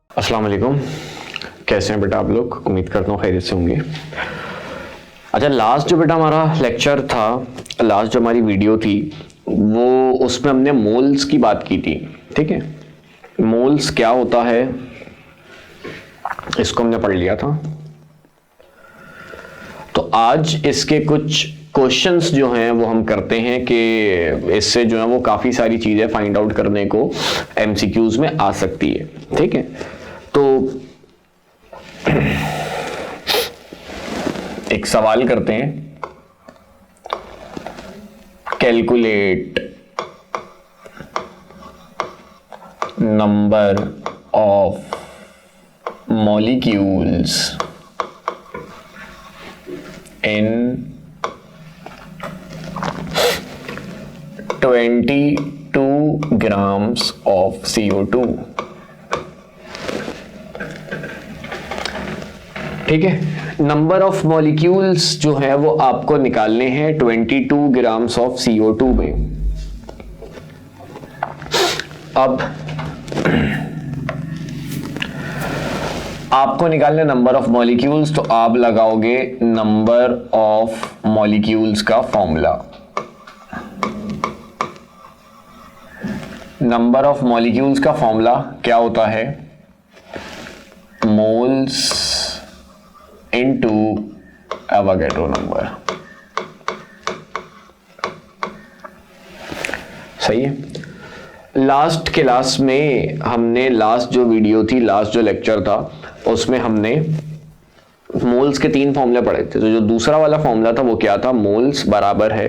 अस्सलाम वालेकुम, कैसे हैं बेटा आप लोग? उम्मीद करता हूँ खैरियत से होंगे। अच्छा, लास्ट जो बेटा हमारा लेक्चर था, लास्ट जो हमारी वीडियो थी, वो उसमें हमने मोल्स की बात की थी। ठीक है, मोल्स क्या होता है इसको हमने पढ़ लिया था। तो आज इसके कुछ क्वेश्चंस जो हैं वो हम करते हैं कि इससे जो है वो काफ़ी सारी चीज़ें फाइंड आउट करने को एमसीक्यूज में आ सकती है। ठीक है, तो एक सवाल करते हैं, calculate number of molecules in 22 grams of CO2। ठीक है, नंबर ऑफ मॉलिक्यूल्स जो है वो आपको निकालने हैं 22 ग्राम्स ऑफ CO2 में। अब आपको निकालने नंबर ऑफ मॉलिक्यूल्स, तो आप लगाओगे नंबर ऑफ मॉलिक्यूल्स का फॉर्मूला। नंबर ऑफ मॉलिक्यूल्स का फॉर्मूला क्या होता है? Moles into Avogadro number. सही है। लास्ट क्लास में हमने, लास्ट जो वीडियो थी, लास्ट जो लेक्चर था, उसमें हमने मोल्स के 3 फॉर्मूले पढ़े थे। तो जो दूसरा वाला फॉर्मूला था वो क्या था? मोल्स बराबर है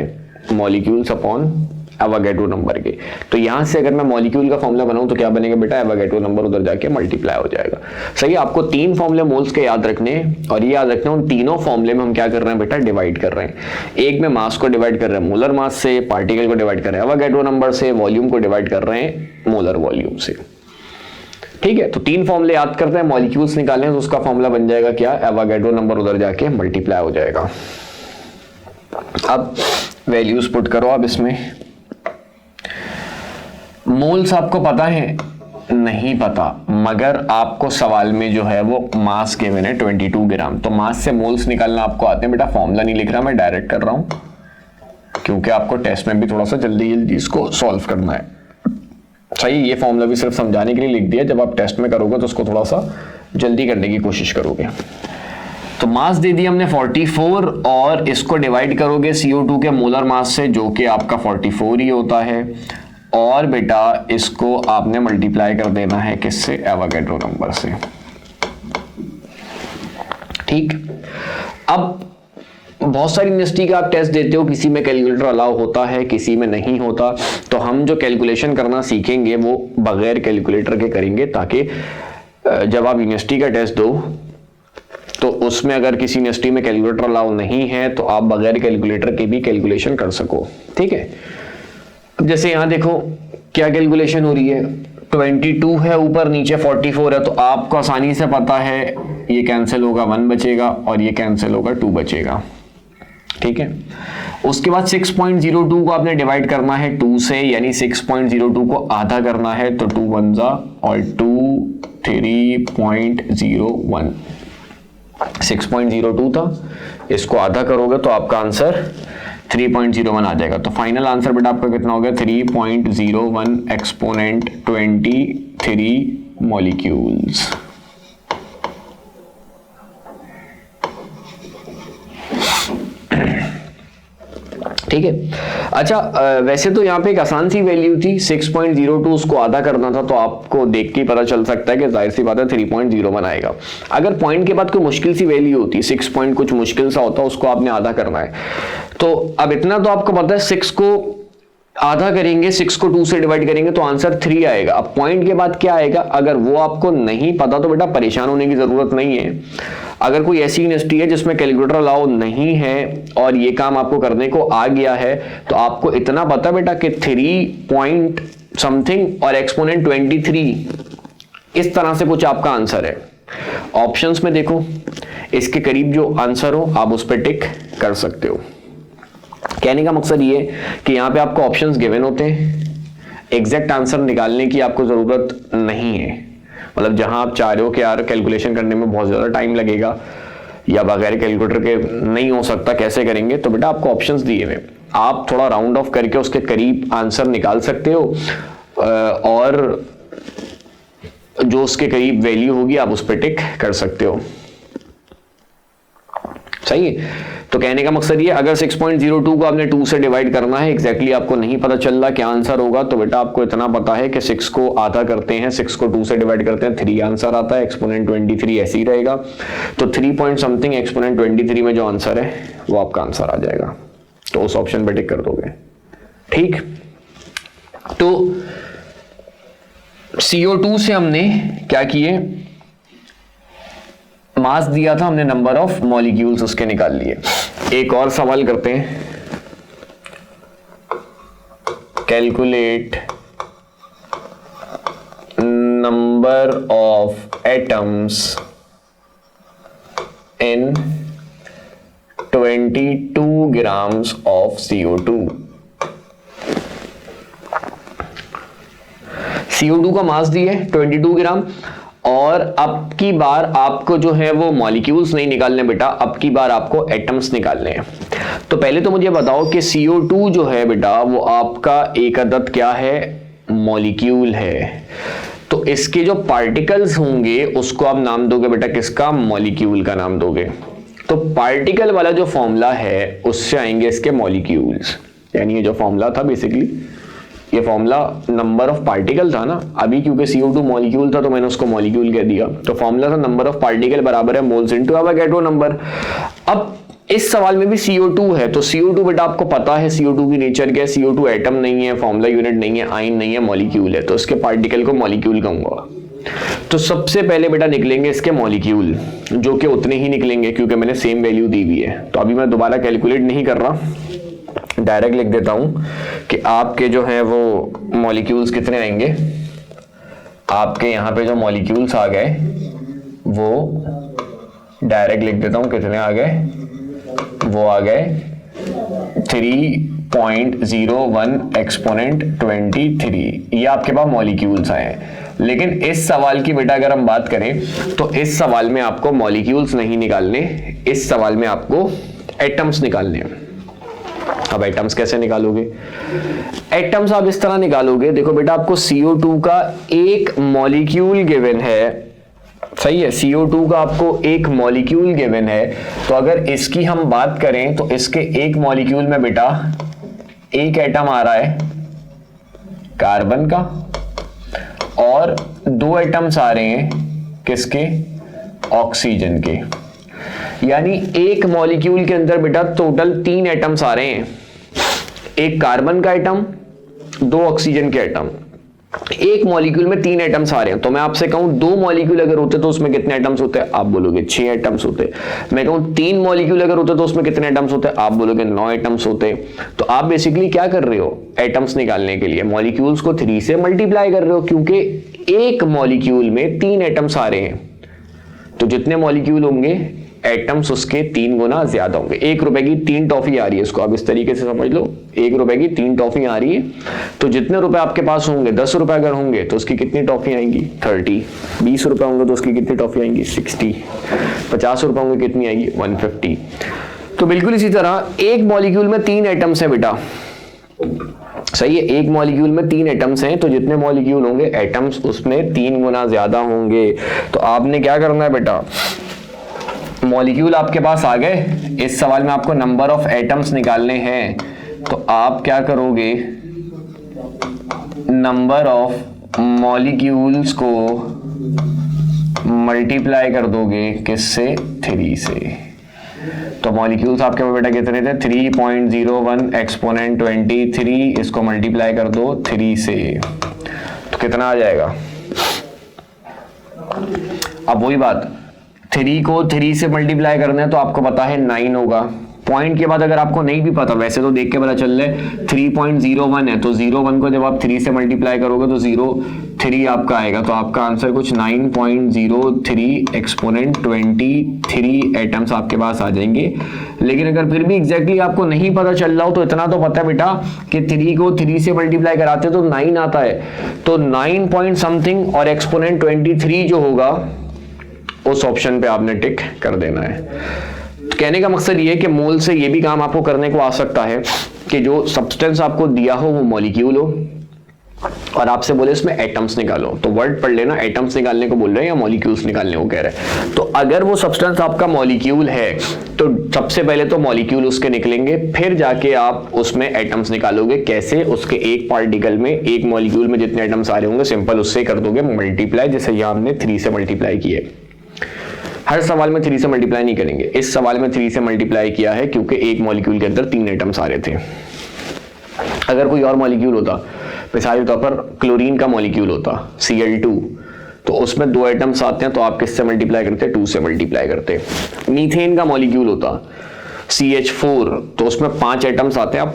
मॉलिक्यूल्स अपॉन एवोगैड्रो नंबर के। तो यहां से अगर मैं मॉलिक्यूल का फॉर्मूला बनाऊं तो क्या बनेगा बेटा? एवोगैड्रो नंबर उधर जाके मल्टीप्लाई हो जाएगा। सही है, आपको 3 फॉर्मूले मोल्स के याद रखने हैं, और ये याद रखना उन तीनों फॉर्मूले में हम क्या कर रहे हैं बेटा? डिवाइड कर रहे हैं। एक में मास को डिवाइड कर रहे हैं मोलर मास से, पार्टिकल को डिवाइड कर रहे हैं एवोगैड्रो नंबर से, वॉल्यूम को डिवाइड कर रहे हैं मोलर वॉल्यूम से। ठीक है, तो 3 फॉर्मूले याद करते हैं। मॉलिक्यूल्स निकालने हैं तो उसका फॉर्मूला बन जाएगा क्या? एवोगैड्रो नंबर उधर जाके मल्टीप्लाई हो जाएगा। अब वैल्यूज पुट करो आप इसमें। मोल्स आपको पता है? नहीं पता, मगर आपको सवाल में जो है वो मास के मैंने 22 ग्राम, तो मास से मोल्स निकालना आपको आते हैं बेटा। फॉर्मूला नहीं लिख रहा, मैं डायरेक्ट कर रहा हूं, क्योंकि आपको टेस्ट में भी थोड़ा सा जल्दी जल्दी इसको सॉल्व करना है। सही, ये फॉर्मूला भी सिर्फ समझाने के लिए लिख दिया, जब आप टेस्ट में करोगे तो उसको थोड़ा सा जल्दी करने की कोशिश करोगे। तो मास दे दिया हमने 44, और इसको डिवाइड करोगे CO2 के मोलर मास से, जो कि आपका 44 ही होता है, और बेटा इसको आपने मल्टीप्लाई कर देना है किससे? एवोगैड्रो नंबर से। ठीक, अब बहुत सारी यूनिवर्सिटी का आप टेस्ट देते हो, किसी में कैलकुलेटर अलाउ होता है, किसी में नहीं होता। तो हम जो कैलकुलेशन करना सीखेंगे वो बगैर कैलकुलेटर के करेंगे, ताकि जब आप यूनिवर्सिटी का टेस्ट दो तो उसमें अगर किसी यूनिवर्सिटी में कैलकुलेटर अलाउ नहीं है तो आप बगैर कैलकुलेटर के भी कैलकुलेशन कर सको। ठीक है, जैसे यहां देखो क्या कैलकुलेशन हो रही है, 22 है ऊपर, नीचे 44 है, तो आपको आसानी से पता है ये कैंसिल होगा, 1 बचेगा, और ये कैंसिल होगा, 2 बचेगा। ठीक है, उसके बाद 6.02 को आपने डिवाइड करना है 2 से, यानी 6.02 को आधा करना है, तो 2 1 जा और 2 3.01। 6.02 था, इसको आधा करोगे तो आपका आंसर 3.01 आ जाएगा। तो फाइनल आंसर बेटा आपका कितना हो गया? 3.01 एक्सपोनेंट 23 मॉलिक्यूल्स। ठीक है, अच्छा, वैसे तो यहाँ पे एक आसान सी वैल्यू थी 6.02, उसको आधा करना था, तो आपको देख के पता चल सकता है कि जाहिर सी बात है 3.01 आएगा। अगर पॉइंट के बाद कोई मुश्किल सी वैल्यू होती, 6 पॉइंट कुछ मुश्किल सा होता, उसको आपने आधा करना है। तो अब इतना तो आपको पता है, 6 को आधा करेंगे, 6 को 2 से डिवाइड करेंगे तो आंसर 3 आएगा। अब पॉइंट के बाद क्या आएगा, अगर वो आपको नहीं पता तो बेटा परेशान होने की जरूरत नहीं है। अगर कोई ऐसी यूनिवर्सिटी है जिसमें कैलकुलेटर अलाउ नहीं है और ये काम आपको करने को आ गया है, तो आपको इतना पता बेटा कि 3 पॉइंट समथिंग और एक्सपोनेंट 23, इस तरह से कुछ आपका आंसर है। ऑप्शंस में देखो, इसके करीब जो आंसर हो आप उस पर टिक कर सकते हो। कहने का मकसद ये कि यहाँ पे आपको ऑप्शंस गिवन होते हैं, एग्जैक्ट आंसर निकालने की आपको जरूरत नहीं है। मतलब जहां आप चाह रहे हो कि यार कैलकुलेशन करने में बहुत ज्यादा टाइम लगेगा या बगैर कैलकुलेटर के नहीं हो सकता, कैसे करेंगे, तो बेटा आपको ऑप्शंस दिए हुए, आप थोड़ा राउंड ऑफ करके उसके करीब आंसर निकाल सकते हो और जो उसके करीब वैल्यू होगी आप उस पर टिक कर सकते हो। सही है। तो कहने का मकसद ये, अगर 6.02 को आपने 2 से डिवाइड करना है, एग्जैक्टली आपको नहीं पता चल रहा क्या आंसर होगा, तो बेटा आपको इतना पता है कि 6 को आधा करते हैं, 6 को 2 से डिवाइड करते हैं, 3 आंसर आता है, एक्सपोनेंट 23 ऐसे ही रहेगा। तो 3 पॉइंट समथिंग एक्सपोनेंट 23 में जो आंसर है वो आपका आंसर आ जाएगा, तो उस ऑप्शन पे टिक कर दोगे। ठीक, तो CO2 से हमने क्या किए, मास दिया था हमने, नंबर ऑफ मॉलिक्यूल्स उसके निकाल लिए। एक और सवाल करते हैं, calculate number of atoms in 22 grams of CO2। CO2 का मास दिए 22 ग्राम, और अब की बार आपको जो है वो मॉलिक्यूल्स नहीं निकालने बेटा, अब की बार आपको एटम्स निकालने हैं। तो पहले तो मुझे बताओ कि CO2 जो है बेटा वो आपका एक अदद क्या है, मॉलिक्यूल है। तो इसके जो पार्टिकल्स होंगे उसको आप नाम दोगे बेटा किसका, मॉलिक्यूल का नाम दोगे। तो पार्टिकल वाला जो फॉर्मूला है उससे आएंगे इसके मॉलिक्यूल्स, यानी ये जो फॉर्मूला था बेसिकली ये फॉर्मूला नंबर ऑफ पार्टिकल था ना, अभी क्योंकि CO2 मॉलिक्यूल था तो मैंने उसको मॉलिक्यूल कह दिया। तो फॉर्मूला था नंबर ऑफ पार्टिकल बराबर है मोल्स इनटू एवोगैड्रो नंबर। अब इस सवाल में भी CO2 है, तो CO2 बेटा आपको पता है CO2 की नेचर क्या है, CO2 एटम नहीं है, फॉर्मूला यूनिट नहीं है, आयन नहीं है, मॉलिक्यूल है, तो इसके पार्टिकल को मॉलिक्यूल कहूंगा। तो सबसे पहले बेटा निकलेंगे इसके मॉलिक्यूल, जो कि उतने ही निकलेंगे क्योंकि मैंने सेम वैल्यू दी हुई है। तो अभी मैं दोबारा कैलकुलेट नहीं कर रहा, डायरेक्ट लिख देता हूं कि आपके जो है वो मॉलिक्यूल्स कितने आएंगे। आपके यहां पे जो मॉलिक्यूल्स आ गए वो डायरेक्ट लिख देता हूं, कितने आ गए, वो आ गए 3.01 एक्सपोनेंट 23, ये आपके पास मॉलिक्यूल्स आए हैं। लेकिन इस सवाल की बेटा अगर हम बात करें तो इस सवाल में आपको मॉलिक्यूल्स नहीं निकालने, इस सवाल में आपको एटम्स निकालने हैं। अब एटम्स कैसे निकालोगे, एटम्स आप इस तरह निकालोगे, देखो बेटा आपको CO2 का एक मॉलिक्यूल गिवन है, सही है, CO2 का आपको एक मॉलिक्यूल गिवन है। तो अगर इसकी हम बात करें तो इसके एक मॉलिक्यूल में बेटा एक एटम आ रहा है कार्बन का और 2 एटम्स आ रहे हैं किसके, ऑक्सीजन के। यानी एक मॉलिक्यूल के अंदर बेटा टोटल 3 एटम्स आ रहे हैं, एक कार्बन का एटम, 2 ऑक्सीजन के एटम। एक मॉलिक्यूल में 3 एटम्स आ रहे हैं। तो मैं आपसे कहूं 2 मॉलिक्यूल अगर होते तो उसमें कितने एटम्स होते, आप बोलोगे 6 एटम्स होते। मैं कहूं 3 मॉलिक्यूल अगर होते तो उसमें कितने एटम्स होते, आप बोलोगे 9 एटम्स होते। तो आप बेसिकली क्या कर रहे हो, एटम्स निकालने के लिए मॉलिक्यूल्स को 3 से मल्टीप्लाई कर रहे हो, क्योंकि एक मॉलिक्यूल में 3 एटम्स आ रहे हैं। तो जितने मॉलिक्यूल होंगे एटम्स उसके 3 गुना ज्यादा होंगे। 1 रुपए की 3 टॉफी आ रही है, इसको आप इस तरीके से समझ लो, 1 रुपए की 3 टॉफी आ रही है। तो जितने रुपए आपके पास होंगे, 10 रुपए अगर होंगे तो उसकी कितनी टॉफी आएंगी, 30। 20 रुपए होंगे तो उसकी कितनी टॉफी आएंगी, 60। 50 रुपए होंगे कितनी आएगी, 150। तो बिल्कुल इसी तरह एक मॉलिक्यूल में 3 एटम्स है बेटा, सही है, एक मॉलिक्यूल में 3 एटम्स हैं, तो जितने मॉलिक्यूल होंगे एटम्स उसमें 3 गुना ज्यादा होंगे। तो आपने क्या करना है बेटा, मॉलिक्यूल आपके पास आ गए, इस सवाल में आपको नंबर ऑफ एटम्स निकालने हैं। तो आप क्या करोगे, नंबर ऑफ मॉलिक्यूल्स को मल्टीप्लाई कर दोगे किससे, 3 से। तो मॉलिक्यूल्स आपके पास बेटा कितने थे, 3.01 एक्सपोनेंट 23, इसको मल्टीप्लाई कर दो 3 से, तो कितना आ जाएगा। अब वही बात, 3 को 3 से मल्टीप्लाई करना है तो आपको पता है 9 होगा, पॉइंट के बाद अगर आपको नहीं भी पता, वैसे तो देख के पता चल रहा है 3.01 है, तो 01 को जब आप 3 से मल्टीप्लाई करोगे तो 03 आपका आएगा, तो आपका आंसर कुछ 9.03 एक्सपोनेंट 23 एटम्स आपके पास आ जाएंगे। लेकिन अगर फिर भी एग्जैक्टली आपको नहीं पता चल रहा हो तो इतना तो पता है बेटा कि 3 को 3 से मल्टीप्लाई कराते तो 9 आता है, तो 9 पॉइंट समथिंग और एक्सपोनेंट 23 जो होगा उस ऑप्शन पे आपने टिक कर देना है। तो कहने का मकसद ये है कि मोल से ये भी काम आपको करने को आ सकता है कि जो सब्सटेंस आपको दिया हो वो मॉलिक्यूल हो और आपसे बोले इसमें एटम्स निकालो, तो वर्ड पढ़ लेना, एटम्स निकालने को बोल रहे हैं या मॉलिक्यूल्स निकालने को कह रहे हैं। तो अगर वो सब्सटेंस आपका मॉलिक्यूल है तो सबसे पहले तो मॉलिक्यूल उसके निकलेंगे, फिर जाके आप उसमें एटम्स निकालोगे। कैसे? उसके एक पार्टिकल में, एक मॉलिक्यूल में जितने एटम्स आ रहे होंगे सिंपल उससे कर दोगे मल्टीप्लाई, जैसे यहाँ हमने 3 से मल्टीप्लाई किए। हर सवाल में 3 से मल्टीप्लाई नहीं करेंगे, इस सवाल में 3 से मल्टीप्लाई किया है क्योंकि एक मॉलिक्यूल के अंदर 3 एटम्स आ रहे थे। अगर कोई और मॉलिक्यूल होता, मिसाल के तौर पर क्लोरीन का मॉलिक्यूल होता Cl2, तो उसमें 2 एटम्स आते हैं तो आप किससे मल्टीप्लाई करते? 2 से मल्टीप्लाई करते। मीथेन का मॉलिक्यूल होता CH4, तो उसमें 5 एटम्स आते हैं, आप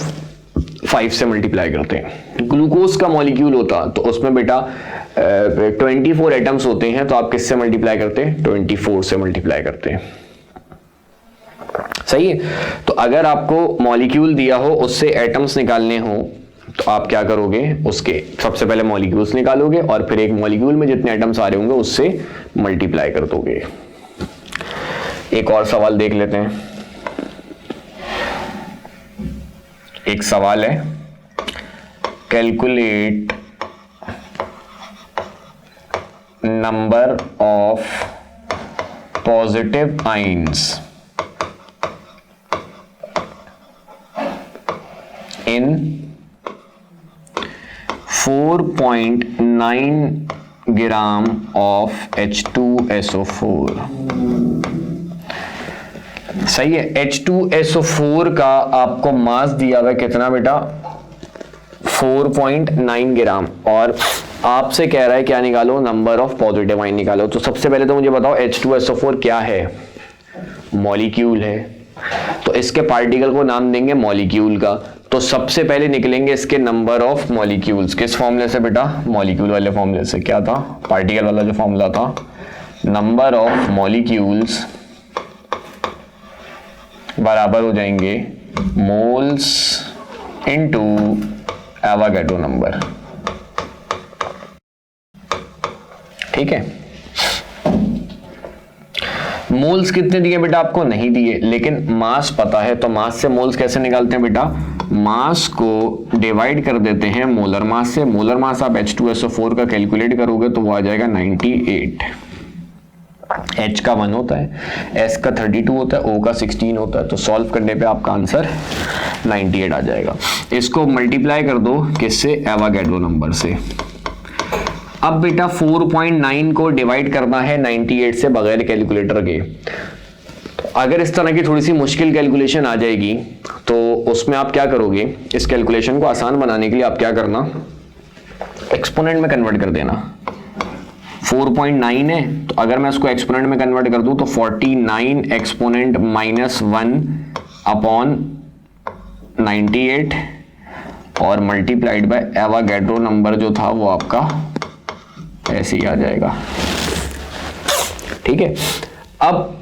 5 से मल्टीप्लाई करते हैं। ग्लूकोज का मॉलिक्यूल होता तो उसमें बेटा 24 एटम्स होते हैं, तो आप किससे मल्टीप्लाई करते हैं? 24 से मल्टीप्लाई करते हैं। सही है। तो अगर आपको मॉलिक्यूल दिया हो उससे एटम्स निकालने हो तो आप क्या करोगे? उसके सबसे pहले मॉलिक्यूल्स निकालोगे और फिर एक मॉलिक्यूल में जितने एटम्स आ रहे होंगे उससे मल्टीप्लाई कर दोगे। एक और सवाल देख लेते हैं। एक सवाल है, calculate number of positive ions in 4.9 gram of H2SO4। सही है। H2SO4 का आपको मास दिया हुआ है कितना बेटा? 4.9 ग्राम, और आपसे कह रहा है क्या निकालो? नंबर ऑफ पॉजिटिव आयन निकालो। तो सबसे पहले तो मुझे बताओ H2SO4 क्या है? मॉलिक्यूल है, तो इसके पार्टिकल को नाम देंगे मॉलिक्यूल का। तो सबसे पहले निकलेंगे इसके नंबर ऑफ मॉलिक्यूल्स। किस फॉर्मूले से बेटा? मॉलिक्यूल वाले फॉर्मूले से। क्या था? पार्टिकल वाला जो फॉर्मूला था, नंबर ऑफ मॉलिक्यूल्स बराबर हो जाएंगे मोल्स इनटू एवोगाड्रो नंबर। ठीक है। मोल्स कितने दिए बेटा? आपको नहीं दिए, लेकिन मास पता है, तो मास से मोल्स कैसे निकालते हैं बेटा? मास को डिवाइड कर देते हैं मोलर मास से। मोलर मास आप H2SO4 का कैलकुलेट करोगे तो वो आ जाएगा 98। H का 1 होता है, S का 32 होता है, O का 16 होता है, तो सॉल्व करने पे आपका आंसर 98 आ जाएगा। इसको मल्टीप्लाई कर दो किससे? एवोगाड्रो नंबर से। अब बेटा 4.9 को डिवाइड करना है 98 से बगैर कैलकुलेटर के। तो अगर इस तरह की थोड़ी सी मुश्किल कैलकुलेशन आ जाएगी तो उसमें आप क्या करोगे? इस कैलकुलेशन को आसान बनाने के लिए आप क्या करना? एक्सपोनेंट में कन्वर्ट कर देना। 4.9 है, तो अगर मैं उसको एक्सपोनेंट में कन्वर्ट कर दूं तो 49 एक्सपोनेंट -1 अपॉन 98 और मल्टीप्लाइड बाय एवोगाड्रो नंबर जो था वो आपका ऐसे ही आ जाएगा। ठीक है। अब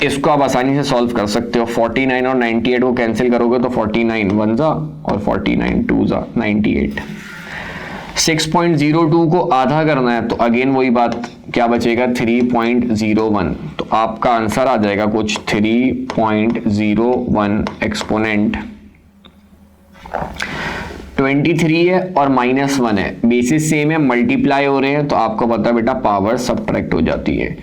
इसको आप आसानी से सॉल्व कर सकते हो। 49 और 98 को कैंसिल करोगे तो 49 1 जा और 49 2 जा 98। 6.02 को आधा करना है तो अगेन वही बात, क्या बचेगा? 3.01। तो आपका आंसर आ जाएगा कुछ 3.01 एक्सपोनेंट 23 है और -1 है। बेसिस सेम है, मल्टीप्लाई हो रहे हैं, तो आपको पता है बेटा पावर सबट्रैक्ट हो जाती है।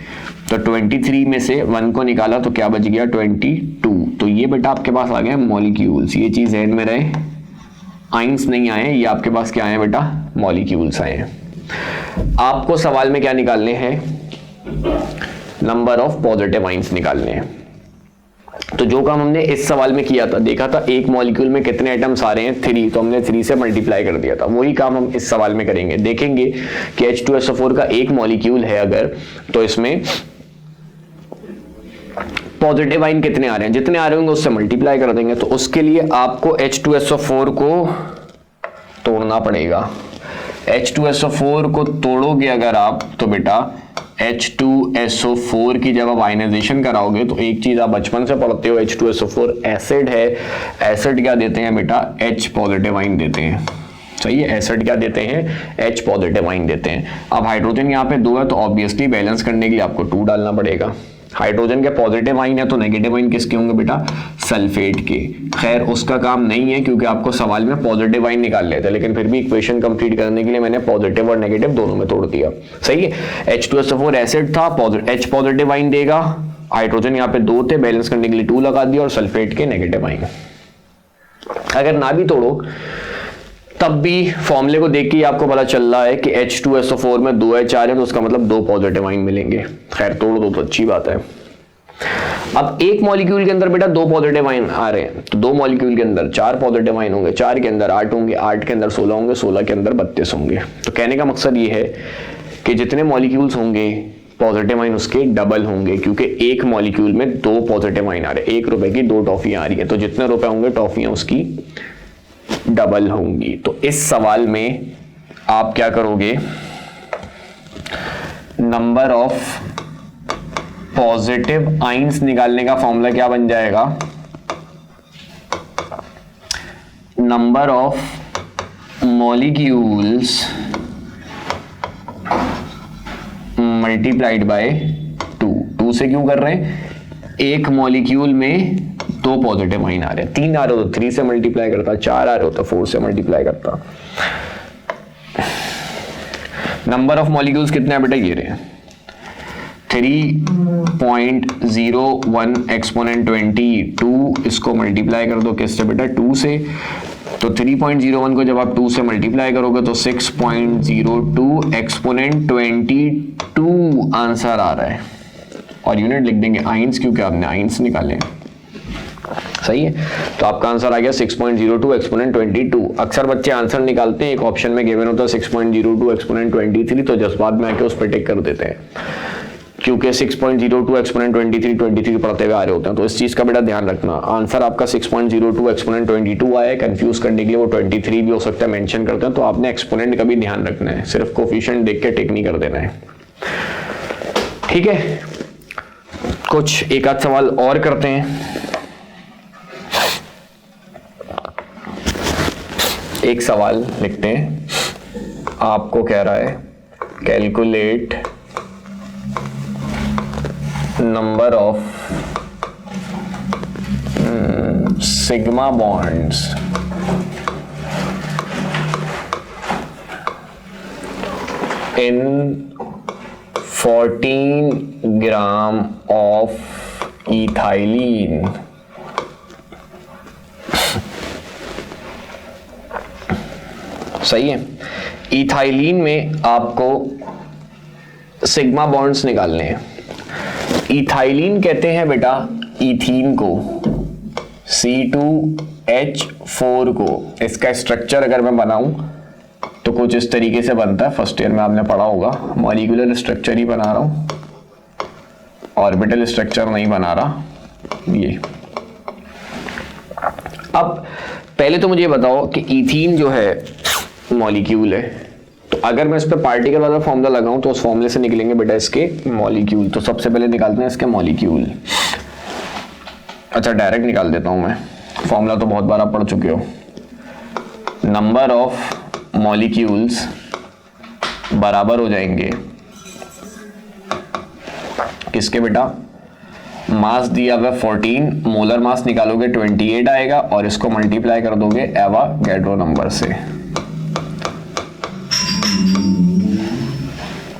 तो 23 में से 1 को निकाला तो क्या बच गया? 22। तो ये बेटा आपके पास आ गए मॉलिक्यूल्स। ये चीज ध्यान में रहे, आयंस नहीं आए, ये आपके पास क्या आए बेटा? मॉलिक्यूल्स आए हैं। आपको सवाल में क्या निकालने हैं? नंबर ऑफ पॉजिटिव आयंस निकालने हैं। तो जो काम हमने इस सवाल में किया था, देखा था एक मॉलिक्यूल में कितने एटम्स आ रहे हैं? 3, तो हमने 3 से मल्टीप्लाई कर दिया था। वही काम हम इस सवाल में करेंगे। देखेंगे कि H2SO4 का एक मॉलिक्यूल है अगर, तो इसमें पॉजिटिव आइन कितने आ रहे हैं, जितने आ रहे होंगे उससे मल्टीप्लाई कर देंगे। तो उसके लिए आपको H2SO4 को तोड़ना पड़ेगा। H2SO4 को तोड़ोगे अगर आप तो बेटा H2SO4 की जब आप आयनाइजेशन कराओगे तो एक चीज आप बचपन से पढ़ते हो, H2SO4 एसिड है। एसिड क्या देते हैं बेटा, H पॉजिटिव आइन देते हैं। सही है, एसिड क्या देते हैं, H पॉजिटिव आइन देते हैं। अब हाइड्रोजन यहाँ पे 2 है तो ऑब्वियसली बैलेंस करने के लिए आपको 2 डालना पड़ेगा। हाइड्रोजन के पॉजिटिव आइन है तो नेगेटिव आइन किसके होंगे बेटा, सल्फेट के। खैर उसका काम नहीं है क्योंकि आपको सवाल में पॉजिटिव आइन निकाल लेते हैं, लेकिन फिर भी इक्वेशन कंप्लीट करने के लिए मैंने पॉजिटिव और नेगेटिव दोनों में तोड़ दिया। सही है, H2SO4 एसिड था, H पॉजिटिव आइन देगा, हाइड्रोजन यहाँ पे 2 थे, बैलेंस करने के लिए 2 लगा दिया, और सल्फेट के नेगेटिव आइन। अगर ना भी तोड़ो तब भी फॉर्मूले को देख के आपको पता चल रहा है कि H2SO4 में 2 H आ रहे हैं तो उसका मतलब 2 पॉजिटिव आइन मिलेंगे। खैर तोड़ दो तो अच्छी बात है। अब एक मॉलिक्यूल के अंदर बेटा 2 पॉजिटिव आइन आ रहे हैं तो 2 मॉलिक्यूल के अंदर 4 पॉजिटिव आइन होंगे, 4 के अंदर 8 होंगे, 8 के अंदर 16 होंगे, 16 के अंदर 32 होंगे। तो कहने का मकसद ये है कि जितने मॉलिक्यूल्स होंगे पॉजिटिव आइन उसके डबल होंगे, क्योंकि एक मॉलिक्यूल में 2 पॉजिटिव आइन आ रहे हैं। 1 रुपए की 2 टॉफियां आ रही है तो जितने रुपए होंगे टॉफियां उसकी डबल होंगी। तो इस सवाल में आप क्या करोगे, नंबर ऑफ पॉजिटिव आइंस निकालने का फॉर्मूला क्या बन जाएगा, number of molecules multiplied by 2 से क्यों कर रहे हैं, एक मॉलिक्यूल में 2 पॉजिटिव आइन आ रहे हैं, 3 आ रहे हो तो 3 से मल्टीप्लाई करता, 4 आ रहे हो तो 4 से मल्टीप्लाई करता। नंबर ऑफ मॉलिक्यूल्स कितने हैं बेटा, ये रहे 3.01 एक्सपोनेंट 22, इसको मल्टीप्लाई कर दो किससे बेटा, 2 से। तो 3.01 को जब आप 2 से मल्टीप्लाई करोगे तो 6.02 एक्सपोनेंट 22 आंसर आ रहा है, और यूनिट लिख देंगे आइंस क्योंकि आपने आइंस निकाले। सही है, तो आपका आंसर आ गया 6.02 एक्सपोनेंट 22। अक्सर बच्चे आंसर निकालते हैं, एक ऑप्शन में गिवन होता है 6.02 एक्सपोनेंट 23, तो जज्बात में आके उस पर टिक कर देते हैं क्योंकि 6.02 एक्सपोनेंट 23 पढ़ते हुए आ रहे होते हैं। तो इस चीज का बेटा ध्यान रखना, आंसर आपका 6.02 एक्सपोनेंट 22 आया है। कंफ्यूज करने के लिए वो 23 भी हो सकता है, मेंशन करते हैं, तो आपने एक्सपोनेंट का भी ध्यान रखना है, सिर्फ कोफिशिएंट देख के टिक नहीं कर देना है। ठीक है, कुछ एक आध सवाल और करते हैं। एक सवाल लिखते हैं, आपको कह रहा है calculate number of sigma bonds in 14 gram of ethylene. सही है, इथाइलिन में आपको सिग्मा बॉन्ड्स निकालने हैं। इथाइलिन कहते हैं बेटा इथीन को, C2H4 को। इसका स्ट्रक्चर अगर मैं बनाऊं तो कुछ इस तरीके से बनता है, फर्स्ट ईयर में आपने पढ़ा होगा। मॉलिक्यूलर स्ट्रक्चर ही बना रहा हूं, ऑर्बिटल स्ट्रक्चर नहीं बना रहा। ये अब पहले तो मुझे बताओ कि इथीन जो है मॉलिक्यूल है, तो अगर मैं इस पे पार्टिकल वाला फॉर्मूला लगाऊं तो उस फॉर्मूले से निकलेंगे बेटा इसके मॉलिक्यूल। तो सबसे पहले निकालते हैं इसके मॉलिक्यूल। अच्छा डायरेक्ट निकाल देता हूं मैं, फॉर्मूला तो बहुत बार आप पढ़ चुके हो। नंबर ऑफ मॉलिक्यूल्स बराबर हो जाएंगे किसके बेटा, मास दिया हुआ 14, मोलर मास निकालोगे 28 आएगा, और इसको मल्टीप्लाई कर दोगे एवोगाड्रो नंबर से।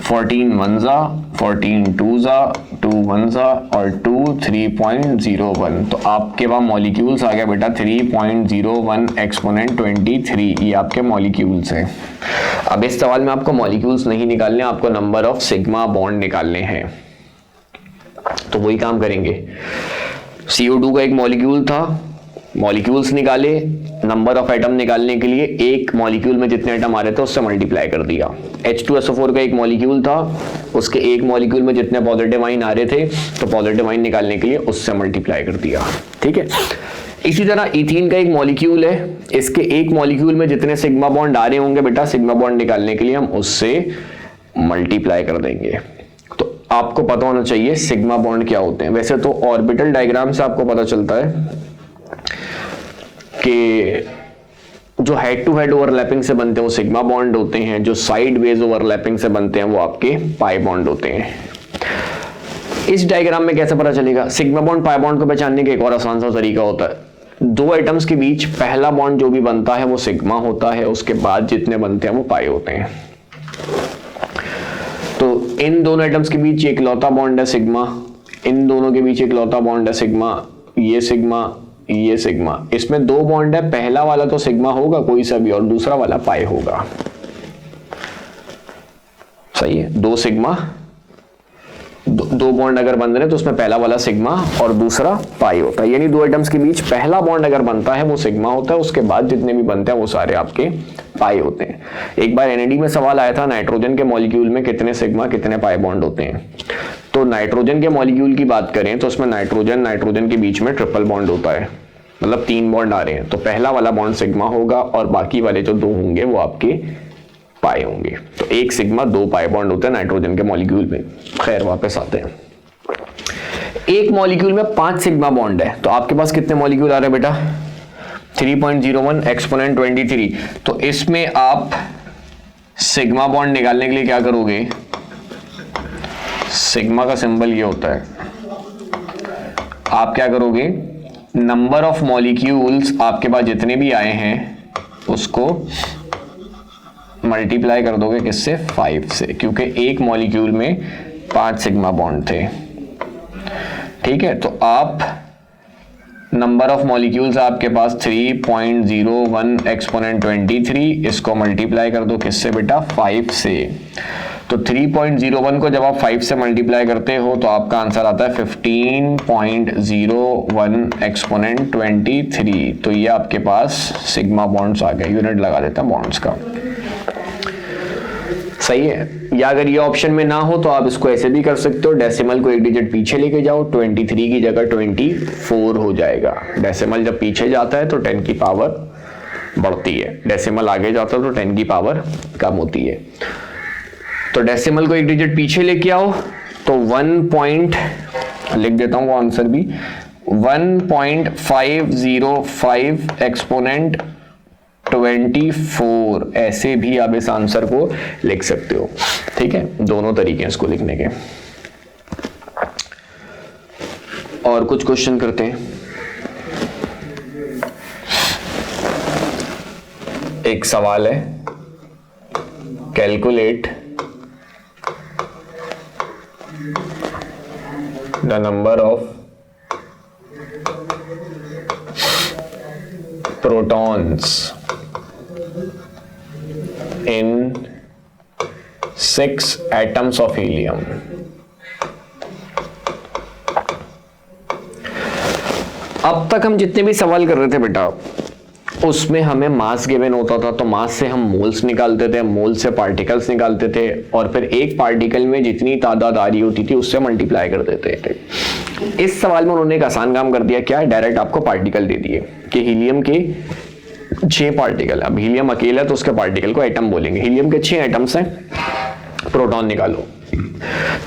14 1 14 2 2 1 और 2 3.01। तो आपके पास मॉलिक्यूल्स आ गया बेटा 3.01 एक्सपोनेंट 23। ये आपके मॉलिक्यूल्स हैं। अब इस सवाल में आपको मॉलिक्यूल्स नहीं निकालने, आपको नंबर ऑफ सिग्मा बॉन्ड निकालने हैं। तो वही काम करेंगे। CO2 का एक मॉलिक्यूल था, मॉलिक्यूल्स निकाले, नंबर ऑफ एटम निकालने के लिए एक मॉलिक्यूल में जितने एटम आ रहे थे उससे मल्टीप्लाई कर दिया। H2SO4 का एक मॉलिक्यूल था, उसके एक मॉलिक्यूल में जितने पॉजिटिव आयन आ रहे थे तो पॉजिटिव आयन निकालने के लिए उससे मल्टीप्लाई कर दिया। ठीक है, इसी तरह इथीन का एक मॉलिक्यूल है, इसके एक मॉलिक्यूल में जितने सिग्मा बॉन्ड आ रहे होंगे बेटा, सिग्मा बॉन्ड निकालने के लिए हम उससे मल्टीप्लाई कर देंगे। तो आपको पता होना चाहिए सिग्मा बॉन्ड क्या होते हैं। वैसे तो ऑर्बिटल डायग्राम से आपको पता चलता है कि जो हेड टू हेड ओवरलैपिंग से बनते हैं वो सिग्मा बॉन्ड होते हैं, जो साइड वेज ओवरलैपिंग से बनते हैं वो आपके पाई बॉन्ड होते हैं। इस डायग्राम में कैसे पता चलेगा? सिग्मा बॉन्ड पाई बॉन्ड को पहचानने का एक और आसान सा तरीका होता है, दो एटम्स के बीच पहला बॉन्ड जो भी बनता है वो सिग्मा होता है, उसके बाद जितने बनते हैं वो पाई होते हैं। तो इन दोनों एटम्स के बीच एक लौता बॉन्ड है सिग्मा, इन दोनों के बीच एक लौता बॉन्ड है सिग्मा, ये सिग्मा, ये सिग्मा। इसमें दो बॉन्ड है, पहला वाला तो सिग्मा होगा कोई सा भी और दूसरा वाला पाई होगा। सही है, दो सिग्मा, दो बॉन्ड अगर बन रहे हैं तो उसमें पहला वाला सिग्मा और दूसरा पाई होता है। यानी दो एटम्स के बीच पहला बॉन्ड अगर बनता है वो सिग्मा होता है, उसके बाद जितने भी बनते हैं वो सारे आपके पाई होते हैं। एक बार एनएडी में सवाल आया था नाइट्रोजन के मॉलिक्यूल में कितने सिग्मा कितने पाई बॉन्ड होते हैं। तो नाइट्रोजन के मॉलिक्यूल की बात करें तो उसमें नाइट्रोजन के बीच में ट्रिपल बॉन्ड होता है, मतलब 3 बॉन्ड आ रहे हैं, तो पहला वाला बॉन्ड सिग्मा होगा और बाकी वाले जो 2 होंगे वो आपके पाई होंगे। तो एक सिग्मा 2 पाई बॉन्ड होते हैं नाइट्रोजन के मॉलिक्यूल में। खैर वापस आते हैं, एक मॉलिक्यूल में 5 सिग्मा बॉन्ड है, तो आपके पास कितने मॉलिक्यूल आ रहे हैं बेटा? 3.01 एक्सपोनेंट 23। तो इसमें आप सिग्मा बॉन्ड निकालने के लिए क्या करोगे? सिग्मा का सिंबल ये होता है, आप क्या करोगे? नंबर ऑफ मॉलिक्यूल्स आपके पास जितने भी आए हैं उसको मल्टीप्लाई कर दोगे किससे? 5 से, क्योंकि एक मॉलिक्यूल में 5 सिग्मा बॉन्ड थे। ठीक है, तो आप नंबर ऑफ मॉलिक्यूल्स आपके पास 3.01 एक्सपोनेंट 23, इसको मल्टीप्लाई कर दो किससे बेटा? 5 से। तो 3.01 को जब आप 5 से मल्टीप्लाई करते हो तो आपका आंसर आता है 15.01 एक्सपोनेंट 23। तो ये आपके पास सिग्मा बॉन्ड्स आ गए। यूनिट लगा देता है बॉन्ड्स का। सही है, या अगर ये ऑप्शन में ना हो तो आप इसको ऐसे भी कर सकते हो, डेसिमल को एक डिजिट पीछे लेके जाओ, 23 की जगह 24 हो जाएगा। डेसिमल जब पीछे जाता है तो 10 की पावर बढ़ती है, डेसिमल आगे जाता है तो 10 की पावर कम होती है। तो डेसिमल को एक डिजिट पीछे लेके आओ तो 1 लिख देता हूं आंसर भी 1.505 एक्सपोनेंट 24, ऐसे भी आप इस आंसर को लिख सकते हो। ठीक है, दोनों तरीके हैं इसको लिखने के। और कुछ क्वेश्चन करते हैं। एक सवाल है, calculate the number of protons in 6 atoms of helium। अब तक हम जितने भी सवाल कर रहे थे बेटा उसमें हमें मास गिवन होता था, तो मास से हम मोल्स निकालते थे, मोल से पार्टिकल्स निकालते थे और फिर एक पार्टिकल में जितनी तादाद आ रही होती थी उससे मल्टीप्लाई कर देते थे। इस सवाल में उन्होंने एक आसान काम कर दिया, क्या है? डायरेक्ट आपको पार्टिकल दे दिए कि हीलियम के 6 पार्टिकल। अब हीलियम अकेला तो उसके पार्टिकल को एटम बोलेंगे। हीलियम के 6 एटम्स हैं, प्रोटॉन निकालो।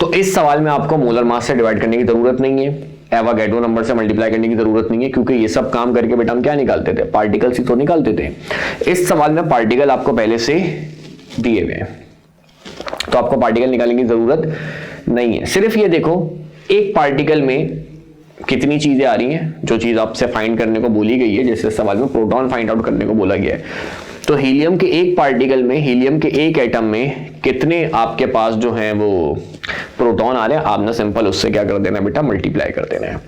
तो इस सवाल में आपको मोलर मास से डिवाइड करने की जरूरत नहीं है, एवोगाड्रो नंबर से मल्टीप्लाई करने की जरूरत नहीं है, क्योंकि ये सब काम करके बेटा हम क्या निकालते थे? पार्टिकल्स ही तो निकालते थे। इस सवाल में पार्टिकल आपको पहले से दिए हुए हैं, तो आपको पार्टिकल निकालने की जरूरत नहीं है। सिर्फ ये देखो एक पार्टिकल में कितनी चीजें आ रही हैं, जो चीज आपसे फाइंड करने को बोली गई है, जैसे सवाल में प्रोटॉन फाइंड आउट करने को बोला गया है। तो हीलियम के एक पार्टिकल में, हीलियम के एक एटम में कितने आपके पास जो है वो प्रोटॉन आ रहे हैं, आपने सिंपल उससे क्या कर देना बेटा? मल्टीप्लाई कर देना है।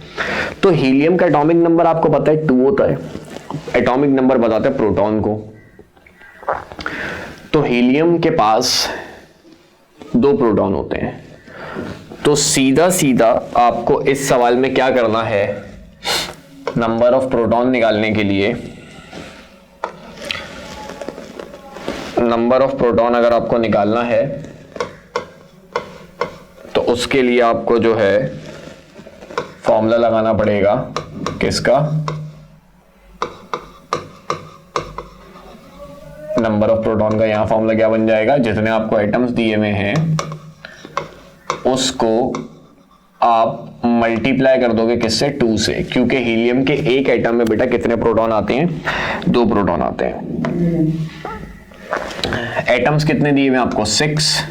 तो हीलियम का एटॉमिक नंबर आपको पता है 2 होता है, एटॉमिक नंबर बताते हैं प्रोटॉन को। तो हीलियम के पास 2 प्रोटॉन होते हैं, तो सीधा सीधा आपको इस सवाल में क्या करना है? नंबर ऑफ प्रोटॉन निकालने के लिए नंबर ऑफ प्रोटॉन अगर आपको निकालना है तो उसके लिए आपको जो है फॉर्मूला लगाना पड़ेगा किसका, नंबर ऑफ प्रोटॉन का। यहां फॉर्मूला क्या बन जाएगा, जितने आपको एटम्स दिए हुए हैं उसको आप मल्टीप्लाई कर दोगे किससे, 2 से, क्योंकि हीलियम के एक एटम में बेटा कितने प्रोटॉन आते हैं, 2 प्रोटॉन आते हैं। एटम्स कितने दिए हुए आपको, 6,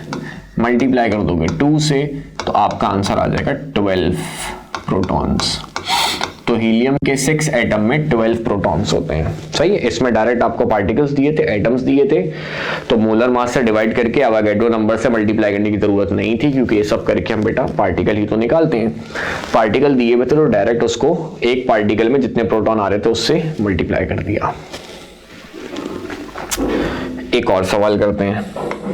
मल्टीप्लाई कर दोगे 2 से तो आपका आंसर आ जाएगा 12 प्रोटॉन्स। तो हीलियम के 6 एटम में 12 प्रोटॉन्स होते हैं। सही है, इसमें डायरेक्ट आपको पार्टिकल्स दिए थे, एटम्स दिए थे, तो मोलर मास से डिवाइड करके एवोगाड्रो नंबर से मल्टीप्लाई करने की जरूरत नहीं थी, क्योंकि ये सब करके हम बेटा पार्टिकल ही तो निकालते हैं। पार्टिकल दिए हुए थे तो डायरेक्ट उसको एक पार्टिकल में जितने प्रोटॉन आ रहे थे उससे मल्टीप्लाई कर दिया। एक और सवाल करते हैं।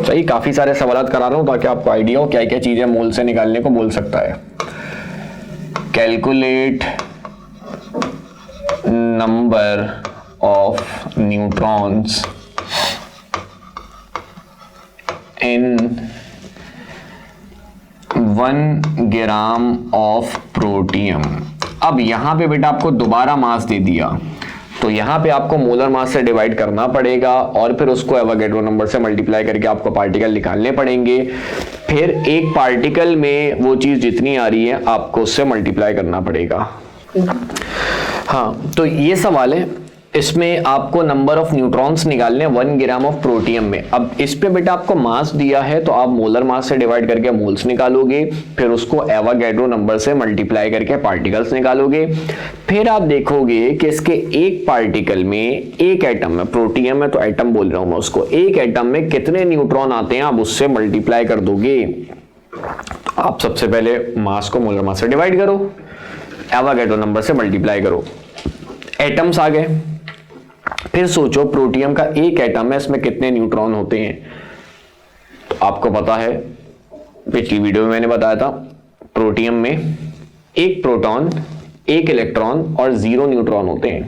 सही, काफी सारे सवाल करा रहा हूं ताकि आपको आइडिया हो क्या क्या चीजें मोल से निकालने को बोल सकता है। Calculate number of neutrons in 1 gram of protium. अब यहां पे बेटा आपको दोबारा मास दे दिया, तो यहां पे आपको मोलर मास से डिवाइड करना पड़ेगा और फिर उसको एवोगाड्रो नंबर से मल्टीप्लाई करके आपको पार्टिकल निकालने पड़ेंगे। फिर एक पार्टिकल में वो चीज जितनी आ रही है आपको उससे मल्टीप्लाई करना पड़ेगा। हाँ, तो ये सवाल है, इसमें आपको नंबर ऑफ न्यूट्रॉन्स निकालने 1 ग्राम ऑफ प्रोटियम में। अब इस पे बेटा आपको मास दिया है तो आप मोलर मास से डिवाइड करके मोल्स निकालोगे, फिर उसको एवोगाड्रो नंबर से मल्टीप्लाई करके पार्टिकल्स निकालोगे। फिर आप देखोगे कि इसके एक पार्टिकल में, एक एटम में, प्रोटियम है तो एटम बोल रहा हूं मैं उसको, एक एटम में कितने न्यूट्रॉन आते हैं आप उससे मल्टीप्लाई कर दोगे। आप सबसे पहले मास को मोलर मास से डिवाइड करो, एवोगाड्रो नंबर से मल्टीप्लाई करो, एटम्स आ गए। फिर सोचो प्रोटियम का एक एटम है, इसमें कितने न्यूट्रॉन होते हैं। तो आपको पता है, पिछली वीडियो में मैंने बताया था, प्रोटियम में एक प्रोटॉन, एक इलेक्ट्रॉन और 0 न्यूट्रॉन होते हैं।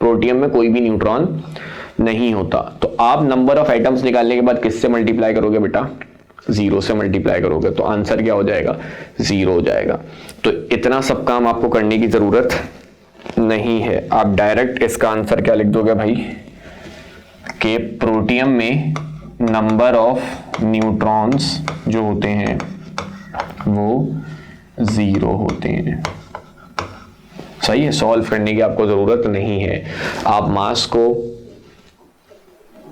प्रोटियम में कोई भी न्यूट्रॉन नहीं होता। तो आप नंबर ऑफ एटम्स निकालने के बाद किससे मल्टीप्लाई करोगे बेटा, 0 से मल्टीप्लाई करोगे, तो आंसर क्या हो जाएगा, 0 हो जाएगा। तो इतना सब काम आपको करने की जरूरत नहीं है, आप डायरेक्ट इसका आंसर क्या लिख दोगे भाई, कि प्रोटियम में नंबर ऑफ न्यूट्रॉन्स जो होते हैं वो 0 होते हैं। सही है, सॉल्व करने की आपको जरूरत नहीं है। आप मास को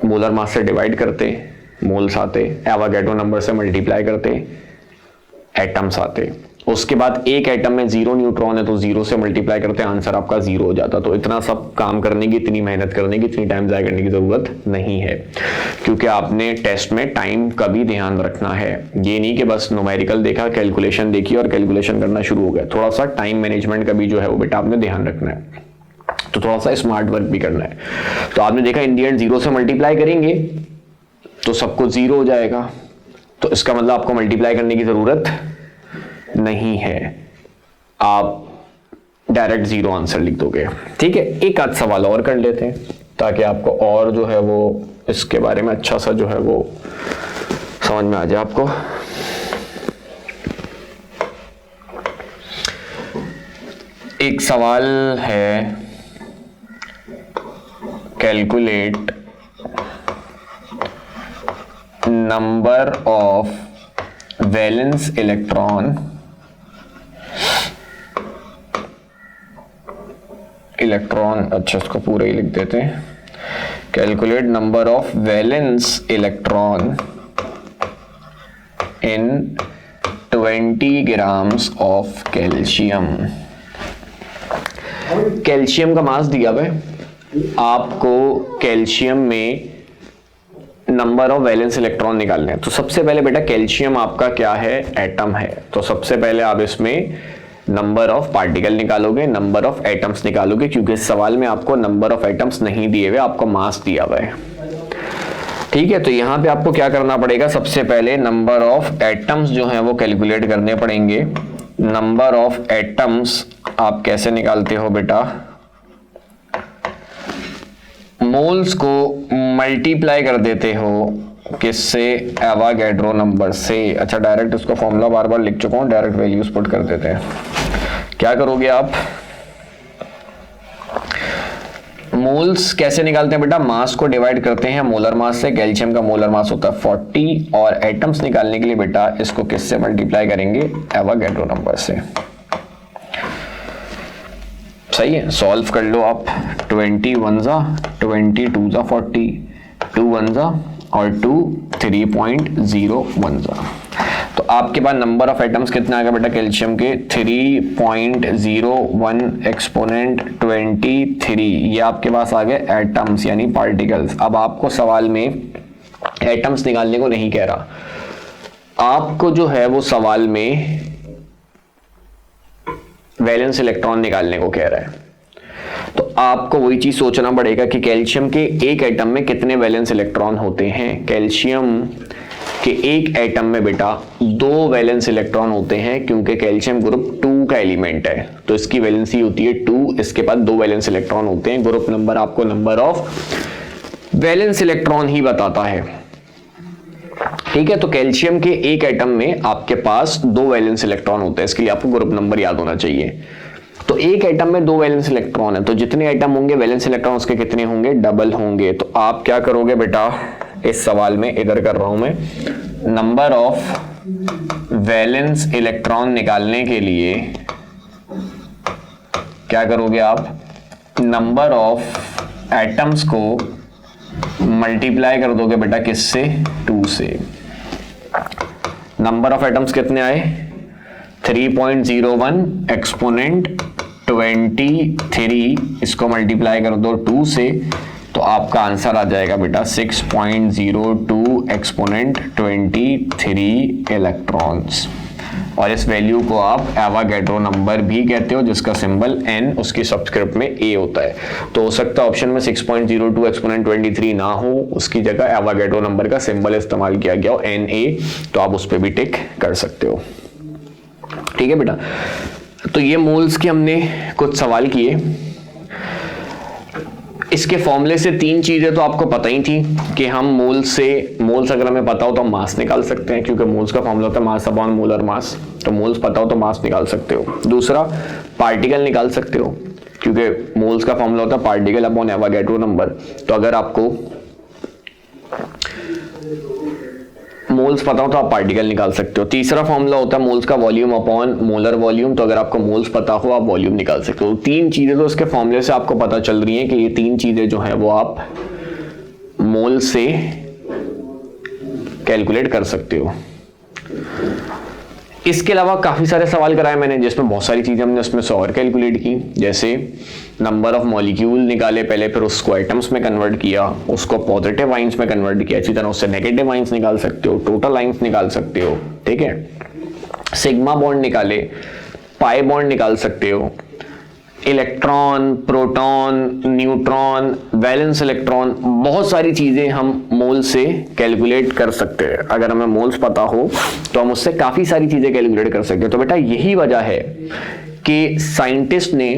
मोलर मास से डिवाइड करते, मोल्स आते, एवोगाड्रो नंबर से मल्टीप्लाई करते, एटम्स आते, उसके बाद एक एटम में 0 न्यूट्रॉन है तो 0 से मल्टीप्लाई करते, आंसर आपका 0 हो जाता। तो इतना सब काम करने की, इतनी मेहनत करने की, इतनी टाइम ज़ाया करने की जरूरत नहीं है, क्योंकि आपने टेस्ट में टाइम का भी ध्यान रखना है। ये नहीं कि बस न्यूमेरिकल देखा, कैलकुलेशन देखी और कैलकुलेशन करना शुरू हो गया। थोड़ा सा टाइम मैनेजमेंट का भी जो है वो बेटा आपने ध्यान रखना है, तो थोड़ा सा स्मार्ट वर्क भी करना है। तो आपने देखा इन दी एंड 0 से मल्टीप्लाई करेंगे तो सबको 0 हो जाएगा, तो इसका मतलब आपको मल्टीप्लाई करने की जरूरत नहीं है, आप डायरेक्ट 0 आंसर लिख दोगे। ठीक है, एक आध सवाल और कर लेते हैं ताकि आपको और जो है वो इसके बारे में अच्छा सा जो है वो समझ में आ जाए आपको। एक सवाल है, calculate number of valence electron अच्छा इसको पूरा ही लिख देते हैं, calculate number of valence electron in 20 grams of calcium. Calcium का मास दिया हुआ है आपको, कैल्शियम में नंबर ऑफ वैलेंस इलेक्ट्रॉन निकालने हैं। तो सबसे पहले बेटा कैल्शियम आपका क्या है, एटम है, तो सबसे पहले आप इसमें नंबर ऑफ पार्टिकल निकालोगे, नंबर ऑफ एटम्स निकालोगे, क्योंकि इस सवाल में आपको नंबर ऑफ एटम्स नहीं दिए हुए, आपको मास दिया हुआ है। ठीक है, तो यहां पे आपको क्या करना पड़ेगा, सबसे पहले नंबर ऑफ एटम्स जो है वो कैलकुलेट करने पड़ेंगे। नंबर ऑफ एटम्स आप कैसे निकालते हो बेटा, मोल्स को मल्टीप्लाई कर देते हो किससे, एवोगैड्रो नंबर से। अच्छा डायरेक्ट इसको फॉर्मूला बार बार लिख चुका हूं, डायरेक्ट वैल्यूज पुट कर देते हैं। क्या करोगे आप, मोल्स कैसे निकालते हैं बेटा, मास को डिवाइड करते हैं मोलर मास से। कैल्शियम का मोलर मास होता है 40 और एटम्स निकालने के लिए बेटा इसको किससे मल्टीप्लाई करेंगे, एवोगैड्रो नंबर से। सही है, सॉल्व कर लो आप। 20 1 जा 20, 2 जा 40, 2 1 जा और 2 3.01 जा। तो आपके पास नंबर ऑफ एटम्स कितना आ गया बेटा कैल्शियम के, 3.01 एक्सपोनेंट 23। ये आपके पास आ गए एटम्स यानी पार्टिकल्स। अब आपको सवाल में एटम्स निकालने को नहीं कह रहा, आपको जो है वो सवाल में वैलेंस इलेक्ट्रॉन निकालने को कह रहा है। तो आपको वही चीज सोचना पड़ेगा कि कैल्शियम के एक एटम में कितने वैलेंस इलेक्ट्रॉन होते हैं। कैल्शियम के एक एटम में बेटा 2 वैलेंस इलेक्ट्रॉन होते हैं, क्योंकि कैल्शियम ग्रुप 2 का एलिमेंट है तो इसकी वैलेंसी होती है 2, इसके पास 2 वैलेंस इलेक्ट्रॉन होते हैं। ग्रुप नंबर आपको नंबर ऑफ वैलेंस इलेक्ट्रॉन ही बताता है, ठीक है। तो कैल्शियम के एक एटम में आपके पास 2 वैलेंस इलेक्ट्रॉन होते हैं, इसके लिए आपको ग्रुप नंबर याद होना चाहिए। तो एक एटम में 2 वैलेंस इलेक्ट्रॉन है, तो जितने एटम होंगे वैलेंस इलेक्ट्रॉन उसके कितने होंगे, डबल होंगे। तो आप क्या करोगे बेटा, इस सवाल में इधर कर रहा हूं मैं, नंबर ऑफ वैलेंस इलेक्ट्रॉन निकालने के लिए क्या करोगे आप, नंबर ऑफ एटम्स को मल्टीप्लाई कर दोगे बेटा किससे, 2 से। नंबर ऑफ एटम्स कितने आए, 3.01 एक्सपोनेंट 23, इसको मल्टीप्लाई कर दो 2 से तो आपका आंसर आ जाएगा बेटा 6.02 एक्सपोनेंट 23 इलेक्ट्रॉन्स। और इस वैल्यू को आप एवोगैड्रो नंबर भी कहते हो, जिसका सिंबल n उसकी सबस्क्रिप्ट में a होता है। तो हो सकता है ऑप्शन में 6.02 एक्सपोनेंट 23 ना हो, उसकी जगह एवोगैड्रो नंबर का सिंबल इस्तेमाल किया गया हो Na, तो आप उस पर भी टिक कर सकते हो, ठीक है बेटा। तो ये मोल्स के हमने कुछ सवाल किए। इसके फॉर्मूले से 3 चीजें तो आपको पता ही थी कि हम मोल्स अगर हमें पता हो तो हम मास निकाल सकते हैं, क्योंकि मोल्स का फॉर्मूला होता है मास अपॉन मोलर मास। तो मोल्स पता हो तो मास निकाल सकते हो। दूसरा, पार्टिकल निकाल सकते हो, क्योंकि मोल्स का फॉर्मूला होता है पार्टिकल अपॉन एवोगैड्रो नंबर। तो अगर आपको मोल्स पता हो तो आप पार्टिकल निकाल सकते हो। तीसरा फॉर्मूला होता है मोल्स का वॉल्यूम अपॉन मोलर वॉल्यूम। तो अगर आपको मोल्स पता हो आप वॉल्यूम निकाल सकते हो। 3 चीजें तो इसके फॉर्मूले से आपको पता चल रही हैं कि ये 3 चीजें जो है वो आप मोल से कैलकुलेट कर सकते हो। इसके अलावा काफी सारे सवाल कराए मैंने, जिसमें बहुत सारी चीजें हमने उसमें से और कैलकुलेट की, जैसे नंबर ऑफ मॉलिक्यूल निकाले पहले, फिर उसको एटम्स में कन्वर्ट किया, उसको पॉजिटिव आइंस में कन्वर्ट किया, इसी तरह उससे नेगेटिव आइंस निकाल सकते हो, टोटल आइंस निकाल सकते हो, ठीक है। सिग्मा बॉन्ड निकाले, पाई बॉन्ड निकाल सकते हो, electron, proton, neutron, valence electron, बहुत सारी चीजें हम मोल से कैलकुलेट कर सकते हैं। अगर हमें मोल्स पता हो तो हम उससे काफी सारी चीजें कैलकुलेट कर सकते हैं। तो बेटा यही वजह है कि साइंटिस्ट ने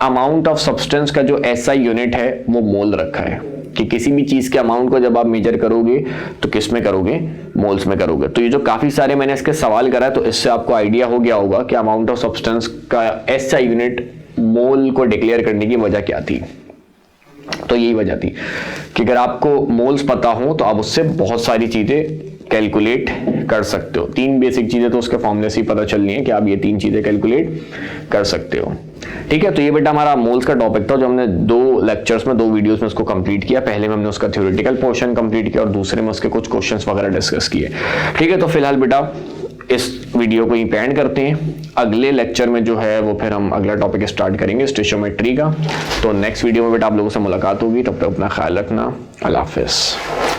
अमाउंट ऑफ सब्सटेंस का जो एसआई यूनिट है वो मोल रखा है, कि किसी भी चीज के अमाउंट को जब आप मेजर करोगे तो किस में करोगे, मोल्स में करोगे। तो ये जो काफी सारे मैंने इसके सवाल कराए, तो इससे आपको आइडिया हो गया होगा कि अमाउंट ऑफ सब्सटेंस का एसआई यूनिट मोल को डिक्लेयर करने की वजह क्या थी। तो यही वजह थी कि अगर आपको मोल्स पता हो तो आप उससे बहुत सारी चीजें कैलकुलेट कर सकते हो। 3 बेसिक चीजें तो उसके फॉर्मूले से ही पता चलनी है कि आप ये 3 चीजें कैलकुलेट कर सकते हो, ठीक है। तो ये बेटा हमारा मोल्स का टॉपिक था, जो हमने 2 लेक्चर्स में 2 वीडियोस में उसको कंप्लीट किया। पहले में हमने उसका थ्योरेटिकल पोर्शन कंप्लीट किया और दूसरे में उसके कुछ क्वेश्चंस वगैरह डिस्कस किए, ठीक है। तो फिलहाल बेटा इस वीडियो को यहीं पे एंड करते हैं। अगले लेक्चर में जो है वो फिर हम अगला टॉपिक स्टार्ट करेंगे स्टोइचियोमेट्री का। तो नेक्स्ट वीडियो में बेटा आप लोगों से मुलाकात होगी, तब तक अपना ख्याल रखना। अल्लाह हाफिज़।